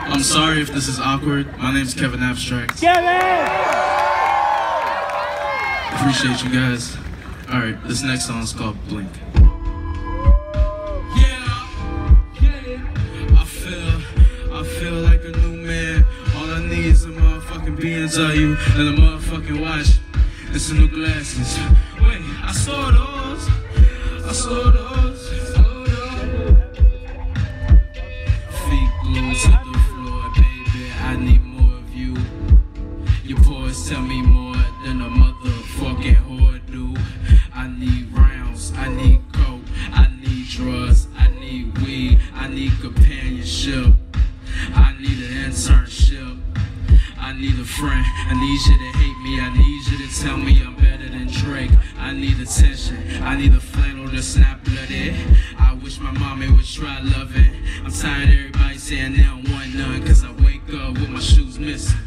I'm sorry if this is awkward. My name's Kevin Abstract. Kevin! Appreciate you guys. Alright, this next song is called Blink. I feel like a new man. All I need is a motherfucking BMW and a motherfucking watch and some new glasses. Wait, I saw those. Feet glued to the floor, baby. I need more of you. Your pores tell me more than a motherfucking whore do. I need rounds, I need coke, I need drugs, I need weed, I need companionship. I need an internship. I need a friend. I need you to hate me. I need you to tell me I'm better than Drake. I need attention. I need a flannel that's not bloody. I wish my mommy would try loving. I'm tired of everybody saying they don't want none, cause I wake up with my shoes missing.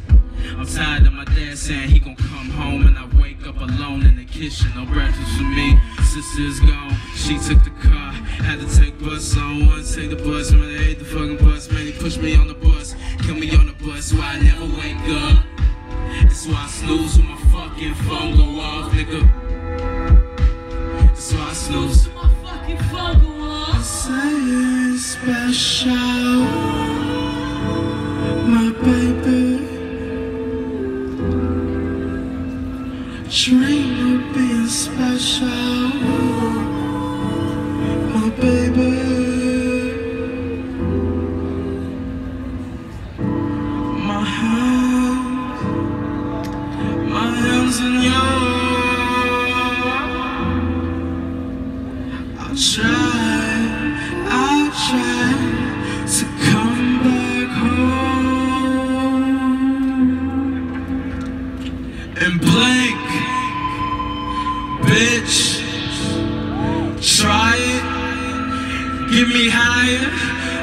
I'm tired of my dad saying he gon' come home and I wake up alone in the kitchen. No breakfast for me. Sister's gone. She took the car. Had to take bus on one. Take the bus, man. I hate the fucking bus, man. He pushed me on the bus. Kill me on the bus. Why I never wake up. That's why I snooze when my fucking phone go off, nigga. That's why I snooze when my fucking phone go off. Saying special, my baby. Dream of being special, my baby. My hands in yours. I'll try to come back home and blink. Bitch, try it, get me higher,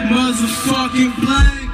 motherfucking blank.